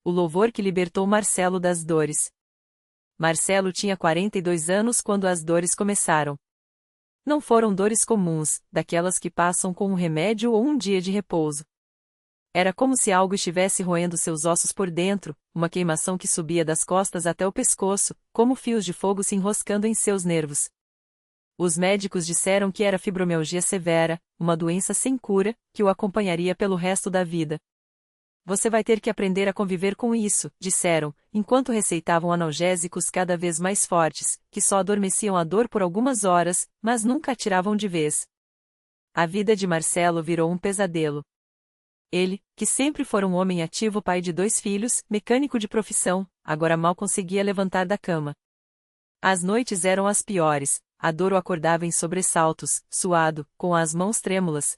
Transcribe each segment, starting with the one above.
o louvor que libertou Marcelo das dores. Marcelo tinha 42 anos quando as dores começaram. Não foram dores comuns, daquelas que passam com um remédio ou um dia de repouso. Era como se algo estivesse roendo seus ossos por dentro, uma queimação que subia das costas até o pescoço, como fios de fogo se enroscando em seus nervos. Os médicos disseram que era fibromialgia severa, uma doença sem cura, que o acompanharia pelo resto da vida. Você vai ter que aprender a conviver com isso, disseram, enquanto receitavam analgésicos cada vez mais fortes, que só adormeciam a dor por algumas horas, mas nunca a tiravam de vez. A vida de Marcelo virou um pesadelo. Ele, que sempre fora um homem ativo, pai de 2 filhos, mecânico de profissão, agora mal conseguia levantar da cama. As noites eram as piores, a dor o acordava em sobressaltos, suado, com as mãos trêmulas.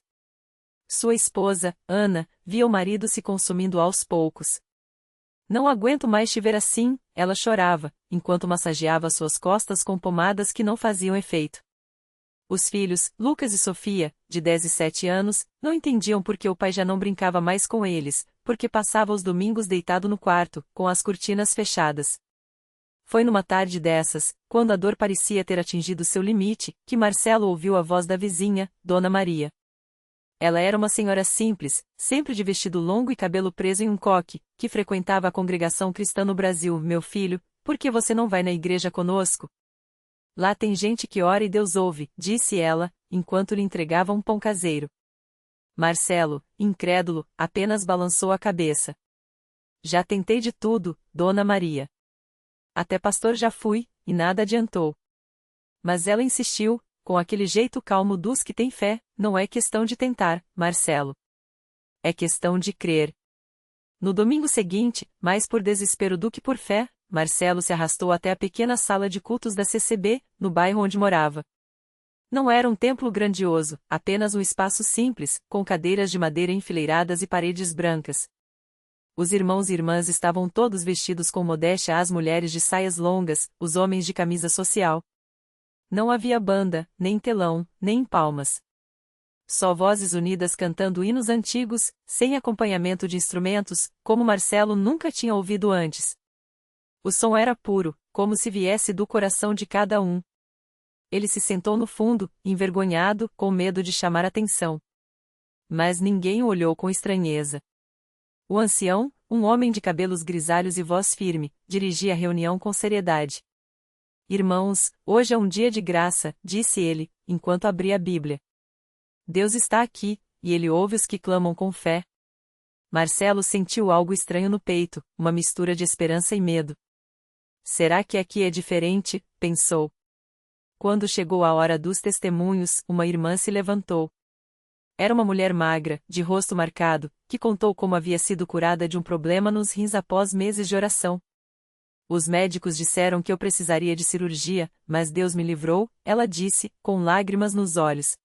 Sua esposa, Ana, via o marido se consumindo aos poucos. Não aguento mais te ver assim, ela chorava, enquanto massageava suas costas com pomadas que não faziam efeito. Os filhos, Lucas e Sofia, de 10 e 7 anos, não entendiam por que o pai já não brincava mais com eles, porque passava os domingos deitado no quarto, com as cortinas fechadas. Foi numa tarde dessas, quando a dor parecia ter atingido seu limite, que Marcelo ouviu a voz da vizinha, Dona Maria. Ela era uma senhora simples, sempre de vestido longo e cabelo preso em um coque, que frequentava a congregação cristã no Brasil. Meu filho, por que você não vai na igreja conosco? Lá tem gente que ora e Deus ouve, disse ela, enquanto lhe entregava um pão caseiro. Marcelo, incrédulo, apenas balançou a cabeça. Já tentei de tudo, Dona Maria. Até pastor já fui, e nada adiantou. Mas ela insistiu, com aquele jeito calmo dos que têm fé, não é questão de tentar, Marcelo. É questão de crer. No domingo seguinte, mais por desespero do que por fé, Marcelo se arrastou até a pequena sala de cultos da CCB, no bairro onde morava. Não era um templo grandioso, apenas um espaço simples, com cadeiras de madeira enfileiradas e paredes brancas. Os irmãos e irmãs estavam todos vestidos com modéstia, as mulheres de saias longas, os homens de camisa social. Não havia banda, nem telão, nem palmas. Só vozes unidas cantando hinos antigos, sem acompanhamento de instrumentos, como Marcelo nunca tinha ouvido antes. O som era puro, como se viesse do coração de cada um. Ele se sentou no fundo, envergonhado, com medo de chamar atenção. Mas ninguém o olhou com estranheza. O ancião, um homem de cabelos grisalhos e voz firme, dirigia a reunião com seriedade. Irmãos, hoje é um dia de graça, disse ele, enquanto abria a Bíblia. Deus está aqui, e ele ouve os que clamam com fé. Marcelo sentiu algo estranho no peito, uma mistura de esperança e medo. Será que aqui é diferente? Pensou. Quando chegou a hora dos testemunhos, uma irmã se levantou. Era uma mulher magra, de rosto marcado, que contou como havia sido curada de um problema nos rins após meses de oração. Os médicos disseram que eu precisaria de cirurgia, mas Deus me livrou, ela disse, com lágrimas nos olhos.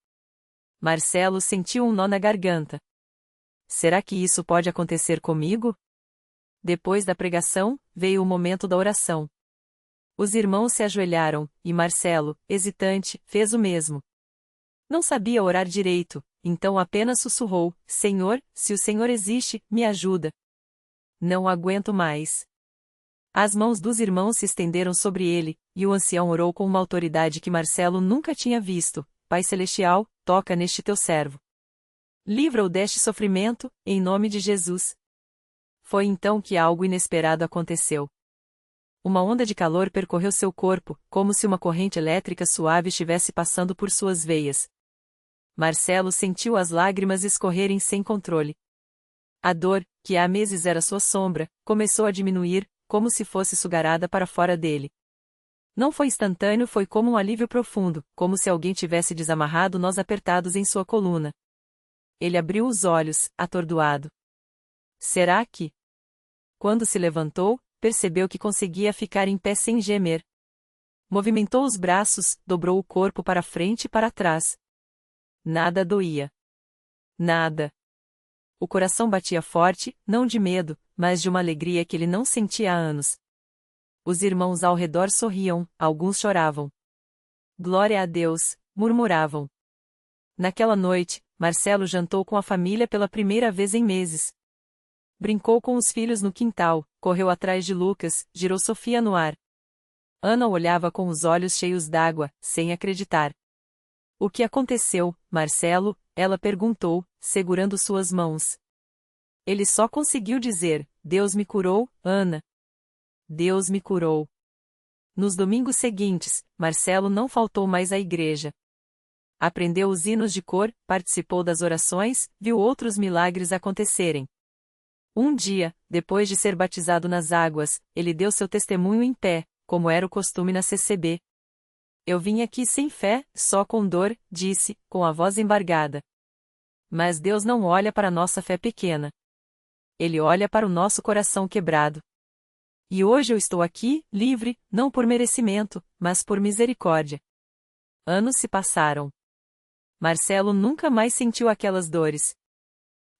Marcelo sentiu um nó na garganta. Será que isso pode acontecer comigo? Depois da pregação, veio o momento da oração. Os irmãos se ajoelharam, e Marcelo, hesitante, fez o mesmo. Não sabia orar direito, então apenas sussurrou: Senhor, se o Senhor existe, me ajuda. Não aguento mais. As mãos dos irmãos se estenderam sobre ele, e o ancião orou com uma autoridade que Marcelo nunca tinha visto: Pai Celestial, toca neste teu servo. Livra-o deste sofrimento, em nome de Jesus. Foi então que algo inesperado aconteceu. Uma onda de calor percorreu seu corpo, como se uma corrente elétrica suave estivesse passando por suas veias. Marcelo sentiu as lágrimas escorrerem sem controle. A dor, que há meses era sua sombra, começou a diminuir, como se fosse sugarada para fora dele. Não foi instantâneo, foi como um alívio profundo, como se alguém tivesse desamarrado nós apertados em sua coluna. Ele abriu os olhos, atordoado. Será que? Quando se levantou, percebeu que conseguia ficar em pé sem gemer. Movimentou os braços, dobrou o corpo para frente e para trás. Nada doía. Nada. O coração batia forte, não de medo, mas de uma alegria que ele não sentia há anos. Os irmãos ao redor sorriam, alguns choravam. Glória a Deus, murmuravam. Naquela noite, Marcelo jantou com a família pela primeira vez em meses. Brincou com os filhos no quintal, correu atrás de Lucas, girou Sofia no ar. Ana olhava com os olhos cheios d'água, sem acreditar. O que aconteceu, Marcelo? Ela perguntou, segurando suas mãos. Ele só conseguiu dizer: Deus me curou, Ana. Deus me curou. Nos domingos seguintes, Marcelo não faltou mais à igreja. Aprendeu os hinos de cor, participou das orações, viu outros milagres acontecerem. Um dia, depois de ser batizado nas águas, ele deu seu testemunho em pé, como era o costume na CCB. Eu vim aqui sem fé, só com dor, disse, com a voz embargada. Mas Deus não olha para nossa fé pequena. Ele olha para o nosso coração quebrado. E hoje eu estou aqui, livre, não por merecimento, mas por misericórdia. Anos se passaram. Marcelo nunca mais sentiu aquelas dores.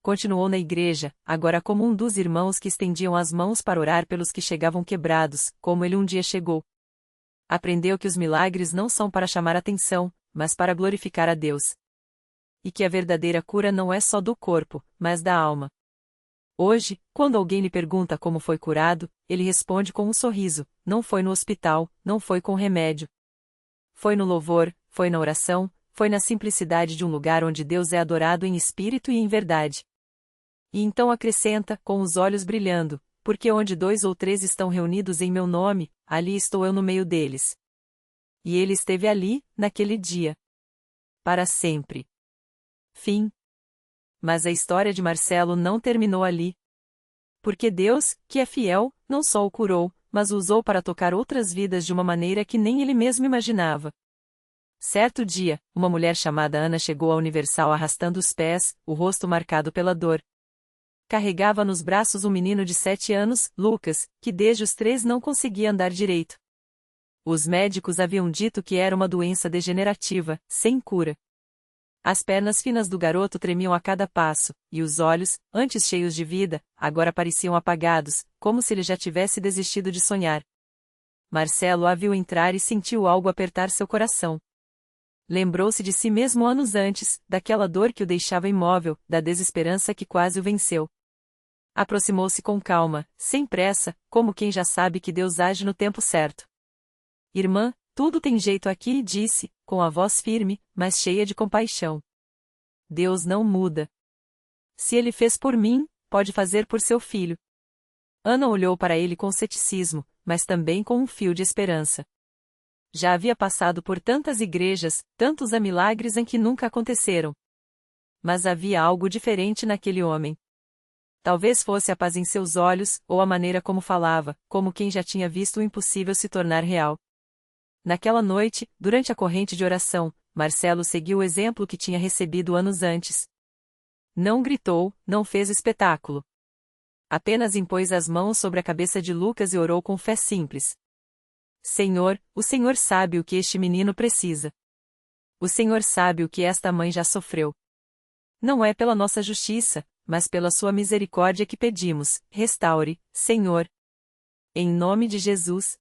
Continuou na igreja, agora como um dos irmãos que estendiam as mãos para orar pelos que chegavam quebrados, como ele um dia chegou. Aprendeu que os milagres não são para chamar atenção, mas para glorificar a Deus. E que a verdadeira cura não é só do corpo, mas da alma. Hoje, quando alguém lhe pergunta como foi curado, ele responde com um sorriso: não foi no hospital, não foi com remédio. Foi no louvor, foi na oração, foi na simplicidade de um lugar onde Deus é adorado em espírito e em verdade. E então acrescenta, com os olhos brilhando: porque onde 2 ou 3 estão reunidos em meu nome, ali estou eu no meio deles. E ele esteve ali, naquele dia. Para sempre. Fim. Mas a história de Marcelo não terminou ali. Porque Deus, que é fiel, não só o curou, mas o usou para tocar outras vidas de uma maneira que nem ele mesmo imaginava. Certo dia, uma mulher chamada Ana chegou à Universal arrastando os pés, o rosto marcado pela dor. Carregava nos braços um menino de 7 anos, Lucas, que desde os 3 não conseguia andar direito. Os médicos haviam dito que era uma doença degenerativa, sem cura. As pernas finas do garoto tremiam a cada passo, e os olhos, antes cheios de vida, agora pareciam apagados, como se ele já tivesse desistido de sonhar. Marcelo a viu entrar e sentiu algo apertar seu coração. Lembrou-se de si mesmo anos antes, daquela dor que o deixava imóvel, da desesperança que quase o venceu. Aproximou-se com calma, sem pressa, como quem já sabe que Deus age no tempo certo. Irmã, tudo tem jeito aqui, disse, com a voz firme, mas cheia de compaixão. Deus não muda. Se ele fez por mim, pode fazer por seu filho. Ana olhou para ele com ceticismo, mas também com um fio de esperança. Já havia passado por tantas igrejas, tantos milagres em que nunca aconteceram. Mas havia algo diferente naquele homem. Talvez fosse a paz em seus olhos, ou a maneira como falava, como quem já tinha visto o impossível se tornar real. Naquela noite, durante a corrente de oração, Marcelo seguiu o exemplo que tinha recebido anos antes. Não gritou, não fez espetáculo. Apenas impôs as mãos sobre a cabeça de Lucas e orou com fé simples. Senhor, o Senhor sabe o que este menino precisa. O Senhor sabe o que esta mãe já sofreu. Não é pela nossa justiça, mas pela sua misericórdia que pedimos, restaure, Senhor. Em nome de Jesus.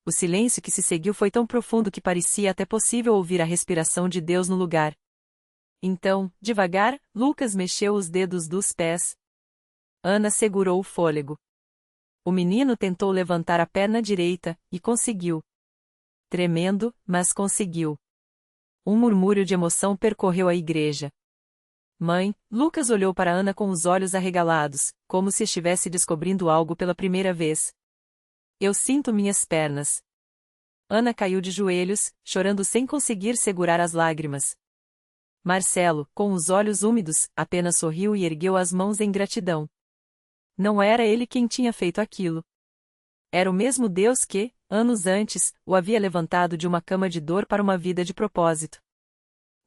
O silêncio que se seguiu foi tão profundo que parecia até possível ouvir a respiração de Deus no lugar. Então, devagar, Lucas mexeu os dedos dos pés. Ana segurou o fôlego. O menino tentou levantar a perna direita, e conseguiu. Tremendo, mas conseguiu. Um murmúrio de emoção percorreu a igreja. Mãe, Lucas olhou para Ana com os olhos arregalados, como se estivesse descobrindo algo pela primeira vez. Eu sinto minhas pernas. Ana caiu de joelhos, chorando sem conseguir segurar as lágrimas. Marcelo, com os olhos úmidos, apenas sorriu e ergueu as mãos em gratidão. Não era ele quem tinha feito aquilo. Era o mesmo Deus que, anos antes, o havia levantado de uma cama de dor para uma vida de propósito.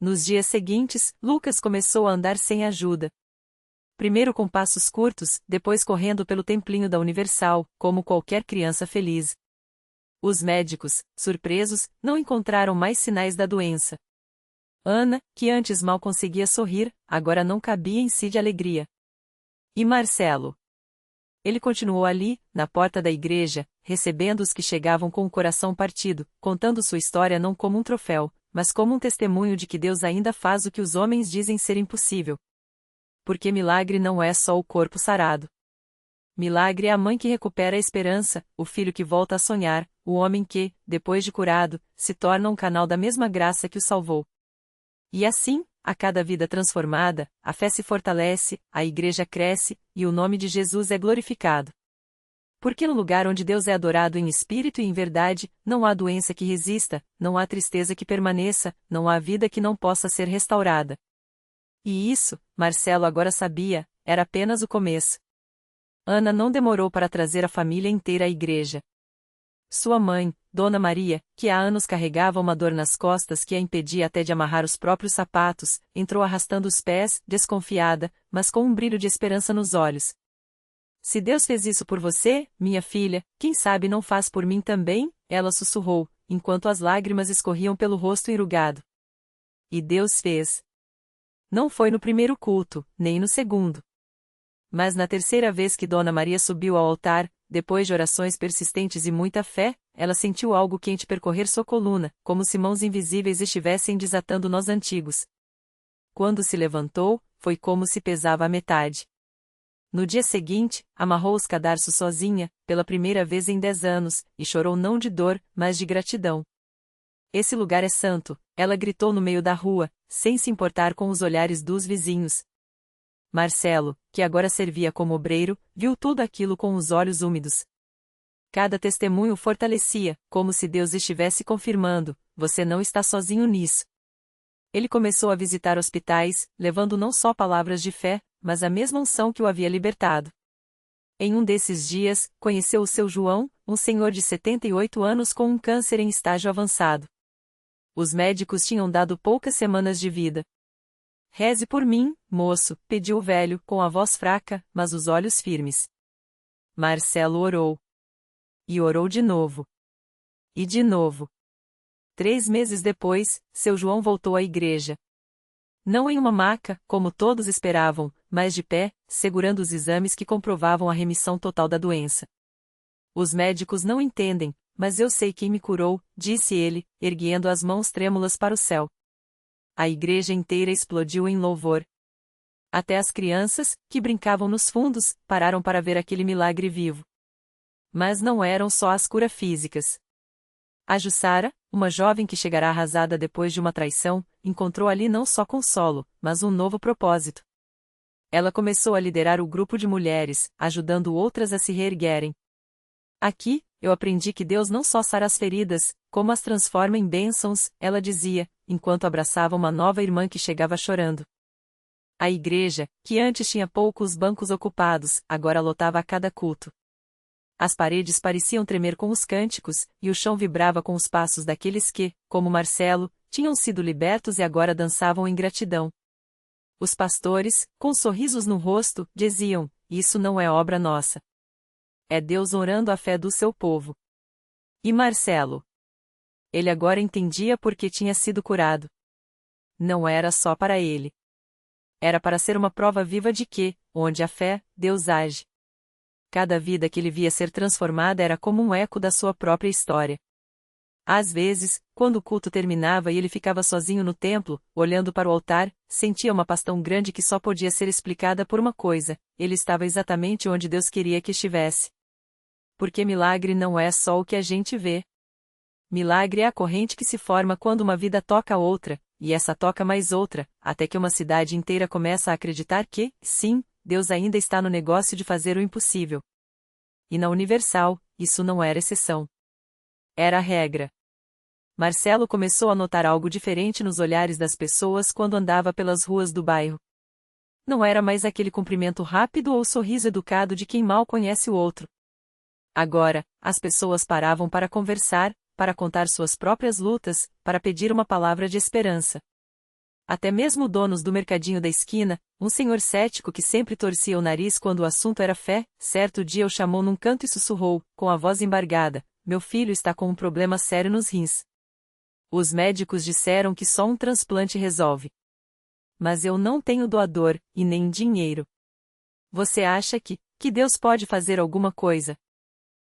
Nos dias seguintes, Lucas começou a andar sem ajuda. Primeiro com passos curtos, depois correndo pelo templinho da Universal, como qualquer criança feliz. Os médicos, surpresos, não encontraram mais sinais da doença. Ana, que antes mal conseguia sorrir, agora não cabia em si de alegria. E Marcelo? Ele continuou ali, na porta da igreja, recebendo os que chegavam com o coração partido, contando sua história não como um troféu, mas como um testemunho de que Deus ainda faz o que os homens dizem ser impossível. Porque milagre não é só o corpo sarado. Milagre é a mãe que recupera a esperança, o filho que volta a sonhar, o homem que, depois de curado, se torna um canal da mesma graça que o salvou. E assim, a cada vida transformada, a fé se fortalece, a igreja cresce, e o nome de Jesus é glorificado. Porque no lugar onde Deus é adorado em espírito e em verdade, não há doença que resista, não há tristeza que permaneça, não há vida que não possa ser restaurada. E isso, Marcelo agora sabia, era apenas o começo. Ana não demorou para trazer a família inteira à igreja. Sua mãe, Dona Maria, que há anos carregava uma dor nas costas que a impedia até de amarrar os próprios sapatos, entrou arrastando os pés, desconfiada, mas com um brilho de esperança nos olhos. Se Deus fez isso por você, minha filha, quem sabe não faz por mim também? Ela sussurrou, enquanto as lágrimas escorriam pelo rosto enrugado. E Deus fez. Não foi no primeiro culto, nem no segundo. Mas na terceira vez que Dona Maria subiu ao altar, depois de orações persistentes e muita fé, ela sentiu algo quente percorrer sua coluna, como se mãos invisíveis estivessem desatando nós antigos. Quando se levantou, foi como se pesava a metade. No dia seguinte, amarrou os cadarços sozinha, pela primeira vez em 10 anos, e chorou não de dor, mas de gratidão. Esse lugar é santo, ela gritou no meio da rua, sem se importar com os olhares dos vizinhos. Marcelo, que agora servia como obreiro, viu tudo aquilo com os olhos úmidos. Cada testemunho fortalecia, como se Deus estivesse confirmando: você não está sozinho nisso. Ele começou a visitar hospitais, levando não só palavras de fé, mas a mesma unção que o havia libertado. Em um desses dias, conheceu o seu João, um senhor de 78 anos com um câncer em estágio avançado. Os médicos tinham dado poucas semanas de vida. Reze por mim, moço, pediu o velho, com a voz fraca, mas os olhos firmes. Marcelo orou. E orou de novo. E de novo. 3 meses depois, seu João voltou à igreja. Não em uma maca, como todos esperavam, mas de pé, segurando os exames que comprovavam a remissão total da doença. Os médicos não entendem, mas eu sei quem me curou, disse ele, erguendo as mãos trêmulas para o céu. A igreja inteira explodiu em louvor. Até as crianças, que brincavam nos fundos, pararam para ver aquele milagre vivo. Mas não eram só as curas físicas. A Jussara, uma jovem que chegara arrasada depois de uma traição, encontrou ali não só consolo, mas um novo propósito. Ela começou a liderar o grupo de mulheres, ajudando outras a se reerguerem. Aqui, eu aprendi que Deus não só sara as feridas, como as transforma em bênçãos, ela dizia, enquanto abraçava uma nova irmã que chegava chorando. A igreja, que antes tinha poucos bancos ocupados, agora lotava a cada culto. As paredes pareciam tremer com os cânticos, e o chão vibrava com os passos daqueles que, como Marcelo, tinham sido libertos e agora dançavam em gratidão. Os pastores, com sorrisos no rosto, diziam: isso não é obra nossa. É Deus orando a fé do seu povo. E Marcelo? Ele agora entendia por que tinha sido curado. Não era só para ele. Era para ser uma prova viva de que, onde há fé, Deus age. Cada vida que ele via ser transformada era como um eco da sua própria história. Às vezes, quando o culto terminava e ele ficava sozinho no templo, olhando para o altar, sentia uma paz tão grande que só podia ser explicada por uma coisa: ele estava exatamente onde Deus queria que estivesse. Porque milagre não é só o que a gente vê. Milagre é a corrente que se forma quando uma vida toca a outra, e essa toca mais outra, até que uma cidade inteira começa a acreditar que, sim, Deus ainda está no negócio de fazer o impossível. E na Universal, isso não era exceção. Era a regra. Marcelo começou a notar algo diferente nos olhares das pessoas quando andava pelas ruas do bairro. Não era mais aquele cumprimento rápido ou sorriso educado de quem mal conhece o outro. Agora, as pessoas paravam para conversar, para contar suas próprias lutas, para pedir uma palavra de esperança. Até mesmo donos do mercadinho da esquina, um senhor cético que sempre torcia o nariz quando o assunto era fé, certo dia o chamou num canto e sussurrou, com a voz embargada: meu filho está com um problema sério nos rins. Os médicos disseram que só um transplante resolve. Mas eu não tenho doador, e nem dinheiro. Você acha que Deus pode fazer alguma coisa?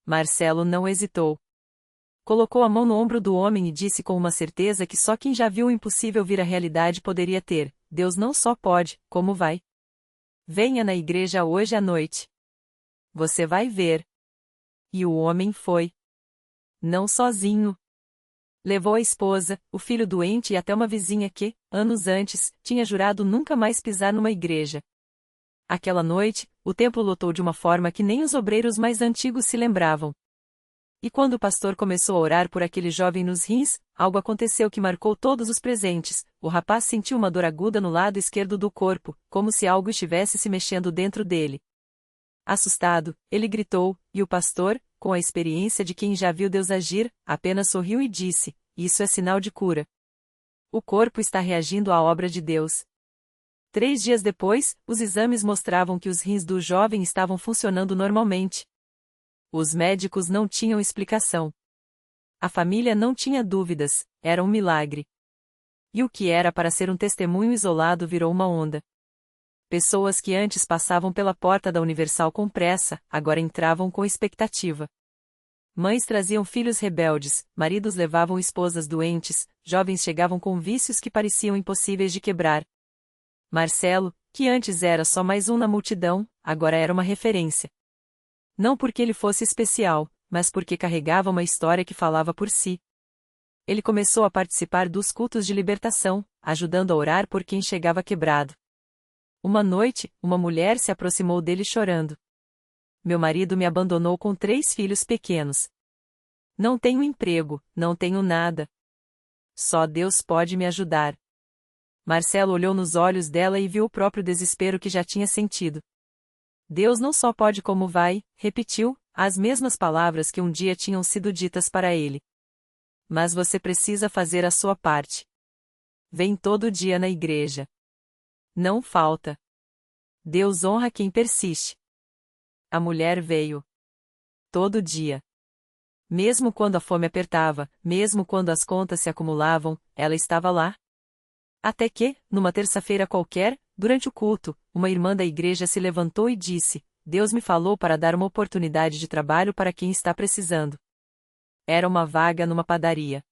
Marcelo não hesitou. Colocou a mão no ombro do homem e disse com uma certeza que só quem já viu o impossível vir à realidade poderia ter: Deus não só pode, como vai. Venha na igreja hoje à noite. Você vai ver. E o homem foi. Não sozinho. Levou a esposa, o filho doente e até uma vizinha que, anos antes, tinha jurado nunca mais pisar numa igreja. Aquela noite, o templo lotou de uma forma que nem os obreiros mais antigos se lembravam. E quando o pastor começou a orar por aquele jovem nos rins, algo aconteceu que marcou todos os presentes. O rapaz sentiu uma dor aguda no lado esquerdo do corpo, como se algo estivesse se mexendo dentro dele. Assustado, ele gritou, e o pastor, com a experiência de quem já viu Deus agir, apenas sorriu e disse: "Isso é sinal de cura. O corpo está reagindo à obra de Deus." 3 dias depois, os exames mostravam que os rins do jovem estavam funcionando normalmente. Os médicos não tinham explicação. A família não tinha dúvidas, era um milagre. E o que era para ser um testemunho isolado virou uma onda. Pessoas que antes passavam pela porta da Universal com pressa, agora entravam com expectativa. Mães traziam filhos rebeldes, maridos levavam esposas doentes, jovens chegavam com vícios que pareciam impossíveis de quebrar. Marcelo, que antes era só mais um na multidão, agora era uma referência. Não porque ele fosse especial, mas porque carregava uma história que falava por si. Ele começou a participar dos cultos de libertação, ajudando a orar por quem chegava quebrado. Uma noite, uma mulher se aproximou dele chorando. "Meu marido me abandonou com 3 filhos pequenos. Não tenho emprego, não tenho nada. Só Deus pode me ajudar." Marcelo olhou nos olhos dela e viu o próprio desespero que já tinha sentido. "Deus não só pode como vai", repetiu, as mesmas palavras que um dia tinham sido ditas para ele. "Mas você precisa fazer a sua parte. Vem todo dia na igreja. Não falta. Deus honra quem persiste." A mulher veio. Todo dia. Mesmo quando a fome apertava, mesmo quando as contas se acumulavam, ela estava lá. Até que, numa terça-feira qualquer, durante o culto, uma irmã da igreja se levantou e disse: "Deus me falou para dar uma oportunidade de trabalho para quem está precisando." Era uma vaga numa padaria.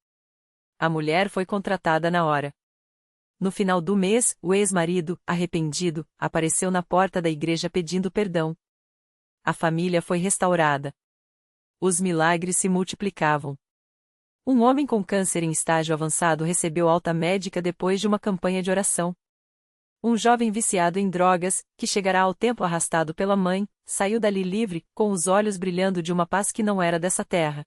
A mulher foi contratada na hora. No final do mês, o ex-marido, arrependido, apareceu na porta da igreja pedindo perdão. A família foi restaurada. Os milagres se multiplicavam. Um homem com câncer em estágio avançado recebeu alta médica depois de uma campanha de oração. Um jovem viciado em drogas, que chegará ao templo arrastado pela mãe, saiu dali livre, com os olhos brilhando de uma paz que não era dessa terra.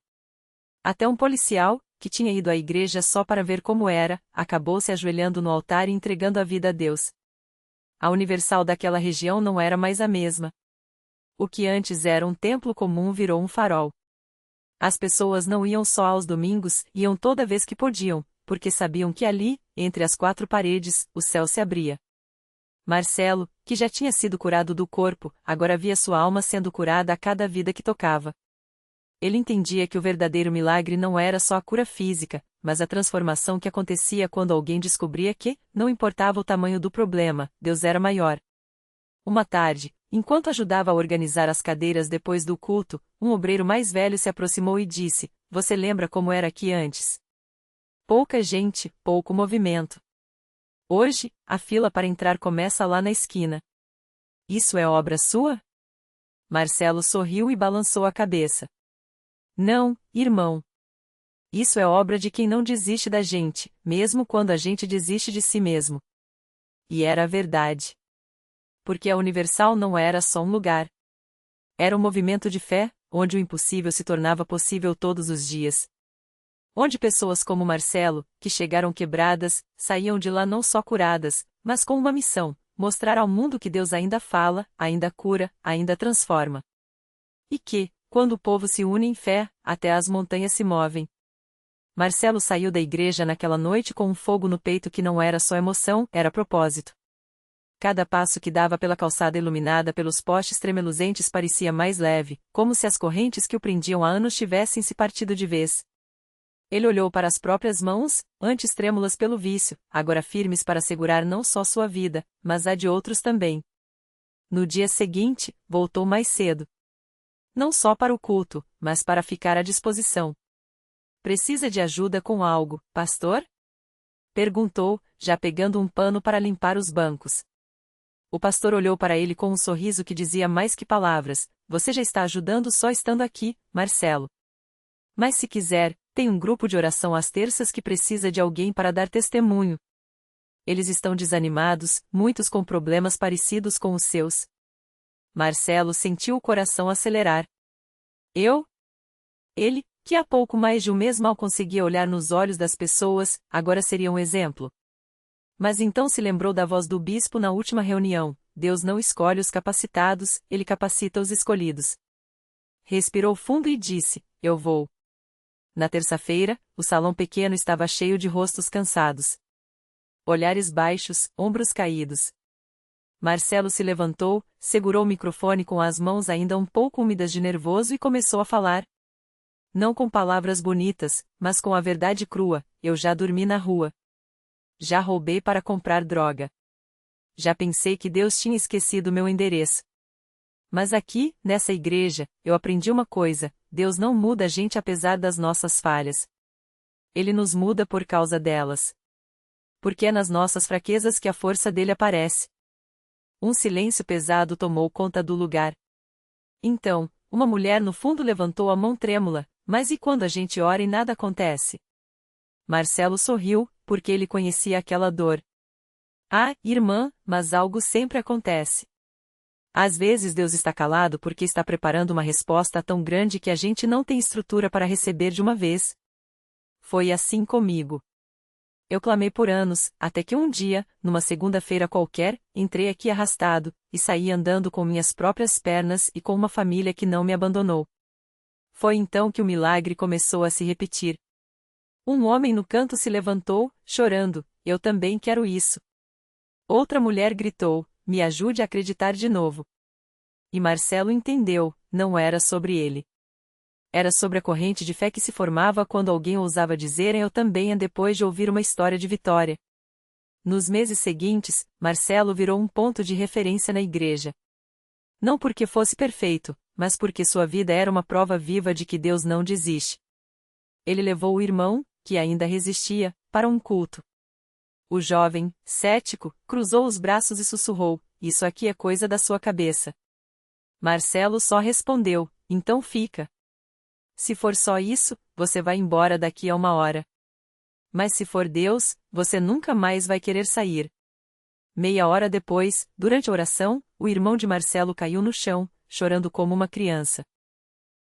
Até um policial, que tinha ido à igreja só para ver como era, acabou se ajoelhando no altar e entregando a vida a Deus. A Universal daquela região não era mais a mesma. O que antes era um templo comum virou um farol. As pessoas não iam só aos domingos, iam toda vez que podiam, porque sabiam que ali, entre as 4 paredes, o céu se abria. Marcelo, que já tinha sido curado do corpo, agora via sua alma sendo curada a cada vida que tocava. Ele entendia que o verdadeiro milagre não era só a cura física, mas a transformação que acontecia quando alguém descobria que, não importava o tamanho do problema, Deus era maior. Uma tarde, enquanto ajudava a organizar as cadeiras depois do culto, um obreiro mais velho se aproximou e disse: "Você lembra como era aqui antes? Pouca gente, pouco movimento. Hoje, a fila para entrar começa lá na esquina. Isso é obra sua?" Marcelo sorriu e balançou a cabeça. "Não, irmão. Isso é obra de quem não desiste da gente, mesmo quando a gente desiste de si mesmo." E era a verdade. Porque a Universal não era só um lugar. Era um movimento de fé, onde o impossível se tornava possível todos os dias. Onde pessoas como Marcelo, que chegaram quebradas, saíam de lá não só curadas, mas com uma missão: mostrar ao mundo que Deus ainda fala, ainda cura, ainda transforma. E que, quando o povo se une em fé, até as montanhas se movem. Marcelo saiu da igreja naquela noite com um fogo no peito que não era só emoção, era propósito. Cada passo que dava pela calçada iluminada pelos postes tremeluzentes parecia mais leve, como se as correntes que o prendiam há anos tivessem se partido de vez. Ele olhou para as próprias mãos, antes trêmulas pelo vício, agora firmes para segurar não só sua vida, mas a de outros também. No dia seguinte, voltou mais cedo. Não só para o culto, mas para ficar à disposição. "Precisa de ajuda com algo, pastor?" perguntou, já pegando um pano para limpar os bancos. O pastor olhou para ele com um sorriso que dizia mais que palavras: "Você já está ajudando só estando aqui, Marcelo. Mas se quiser, tem um grupo de oração às terças que precisa de alguém para dar testemunho. Eles estão desanimados, muitos com problemas parecidos com os seus." Marcelo sentiu o coração acelerar. Eu? Ele, que há pouco mais de um mês mal conseguia olhar nos olhos das pessoas, agora seria um exemplo. Mas então se lembrou da voz do bispo na última reunião: Deus não escolhe os capacitados, ele capacita os escolhidos. Respirou fundo e disse: "Eu vou." Na terça-feira, o salão pequeno estava cheio de rostos cansados. Olhares baixos, ombros caídos. Marcelo se levantou, segurou o microfone com as mãos ainda um pouco úmidas de nervoso e começou a falar. Não com palavras bonitas, mas com a verdade crua: eu já dormi na rua. Já roubei para comprar droga. Já pensei que Deus tinha esquecido meu endereço. Mas aqui, nessa igreja, eu aprendi uma coisa: Deus não muda a gente apesar das nossas falhas. Ele nos muda por causa delas. Porque é nas nossas fraquezas que a força dele aparece. Um silêncio pesado tomou conta do lugar. Então, uma mulher no fundo levantou a mão trêmula: "Mas e quando a gente ora e nada acontece?" Marcelo sorriu, porque ele conhecia aquela dor. "Ah, irmã, mas algo sempre acontece. Às vezes Deus está calado porque está preparando uma resposta tão grande que a gente não tem estrutura para receber de uma vez. Foi assim comigo. Eu clamei por anos, até que um dia, numa segunda-feira qualquer, entrei aqui arrastado, e saí andando com minhas próprias pernas e com uma família que não me abandonou. Foi então que o milagre começou a se repetir. Um homem no canto se levantou, chorando: "Eu também quero isso." Outra mulher gritou: "Me ajude a acreditar de novo." E Marcelo entendeu: não era sobre ele. Era sobre a corrente de fé que se formava quando alguém ousava dizer "eu também" depois de ouvir uma história de vitória. Nos meses seguintes, Marcelo virou um ponto de referência na igreja. Não porque fosse perfeito, mas porque sua vida era uma prova viva de que Deus não desiste. Ele levou o irmão, que ainda resistia, para um culto. O jovem, cético, cruzou os braços e sussurrou: "Isso aqui é coisa da sua cabeça." Marcelo só respondeu: "Então fica. Se for só isso, você vai embora daqui a uma hora. Mas se for Deus, você nunca mais vai querer sair." Meia hora depois, durante a oração, o irmão de Marcelo caiu no chão, chorando como uma criança.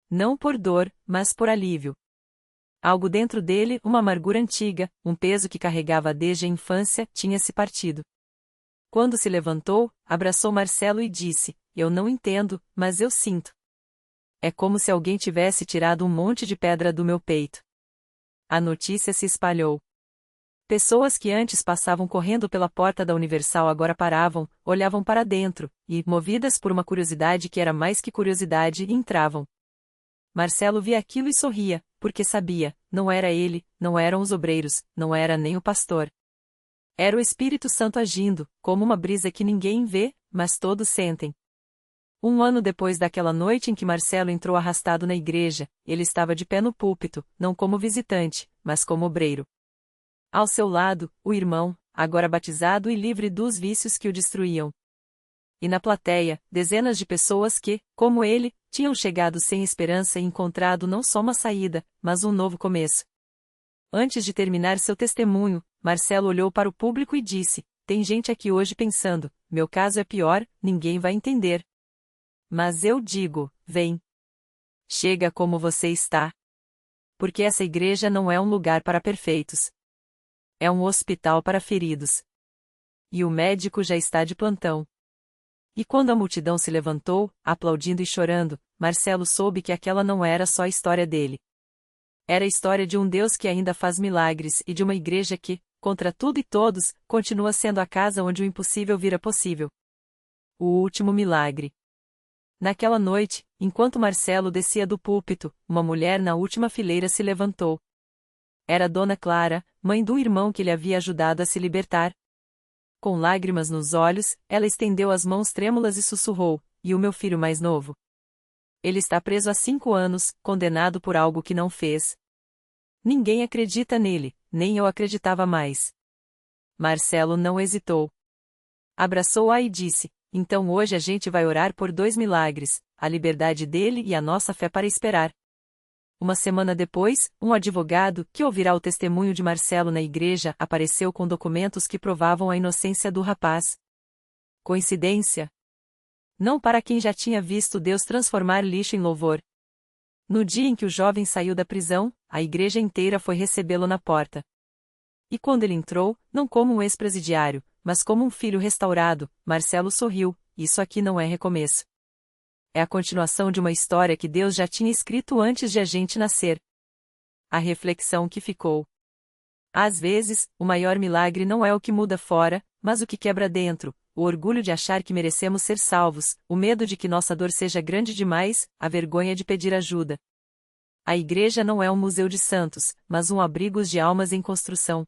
Não por dor, mas por alívio. Algo dentro dele, uma amargura antiga, um peso que carregava desde a infância, tinha se partido. Quando se levantou, abraçou Marcelo e disse: "Eu não entendo, mas eu sinto. É como se alguém tivesse tirado um monte de pedra do meu peito." A notícia se espalhou. Pessoas que antes passavam correndo pela porta da Universal agora paravam, olhavam para dentro, e, movidas por uma curiosidade que era mais que curiosidade, entravam. Marcelo via aquilo e sorria, porque sabia: não era ele, não eram os obreiros, não era nem o pastor. Era o Espírito Santo agindo, como uma brisa que ninguém vê, mas todos sentem. Um ano depois daquela noite em que Marcelo entrou arrastado na igreja, ele estava de pé no púlpito, não como visitante, mas como obreiro. Ao seu lado, o irmão, agora batizado e livre dos vícios que o destruíam. E na plateia, dezenas de pessoas que, como ele, tinham chegado sem esperança e encontrado não só uma saída, mas um novo começo. Antes de terminar seu testemunho, Marcelo olhou para o público e disse: "Tem gente aqui hoje pensando: meu caso é pior, ninguém vai entender. Mas eu digo: vem. Chega como você está. Porque essa igreja não é um lugar para perfeitos. É um hospital para feridos. E o médico já está de plantão." E quando a multidão se levantou, aplaudindo e chorando, Marcelo soube que aquela não era só a história dele. Era a história de um Deus que ainda faz milagres e de uma igreja que, contra tudo e todos, continua sendo a casa onde o impossível vira possível. O último milagre. Naquela noite, enquanto Marcelo descia do púlpito, uma mulher na última fileira se levantou. Era Dona Clara, mãe do irmão que lhe havia ajudado a se libertar. Com lágrimas nos olhos, ela estendeu as mãos trêmulas e sussurrou: "E o meu filho mais novo? Ele está preso há 5 anos, condenado por algo que não fez. Ninguém acredita nele, nem eu acreditava mais." Marcelo não hesitou. Abraçou-a e disse: Então hoje a gente vai orar por 2 milagres, a liberdade dele e a nossa fé para esperar. Uma semana depois, um advogado, que ouvirá o testemunho de Marcelo na igreja, apareceu com documentos que provavam a inocência do rapaz. Coincidência? Não para quem já tinha visto Deus transformar lixo em louvor. No dia em que o jovem saiu da prisão, a igreja inteira foi recebê-lo na porta. E quando ele entrou, não como um ex-presidiário, mas como um filho restaurado, Marcelo sorriu. Isso aqui não é recomeço. É a continuação de uma história que Deus já tinha escrito antes de a gente nascer. A reflexão que ficou. Às vezes, o maior milagre não é o que muda fora, mas o que quebra dentro, o orgulho de achar que merecemos ser salvos, o medo de que nossa dor seja grande demais, a vergonha de pedir ajuda. A igreja não é um museu de santos, mas um abrigo de almas em construção.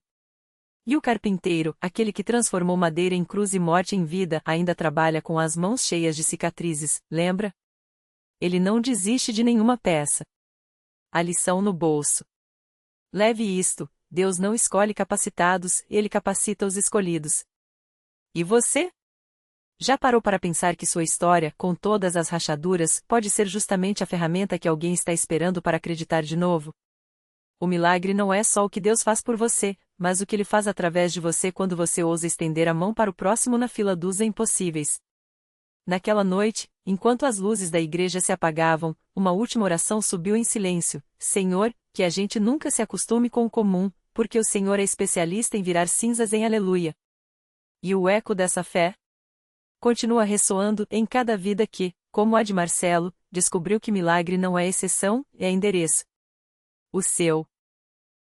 E o carpinteiro, aquele que transformou madeira em cruz e morte em vida, ainda trabalha com as mãos cheias de cicatrizes, lembra? Ele não desiste de nenhuma peça. A lição no bolso. Leve isto: Deus não escolhe capacitados, Ele capacita os escolhidos. E você? Já parou para pensar que sua história, com todas as rachaduras, pode ser justamente a ferramenta que alguém está esperando para acreditar de novo? O milagre não é só o que Deus faz por você, mas o que Ele faz através de você quando você ousa estender a mão para o próximo na fila dos impossíveis. Naquela noite, enquanto as luzes da igreja se apagavam, uma última oração subiu em silêncio: Senhor, que a gente nunca se acostume com o comum, porque o Senhor é especialista em virar cinzas em aleluia. E o eco dessa fé continua ressoando em cada vida que, como a de Marcelo, descobriu que milagre não é exceção, é endereço. O seu.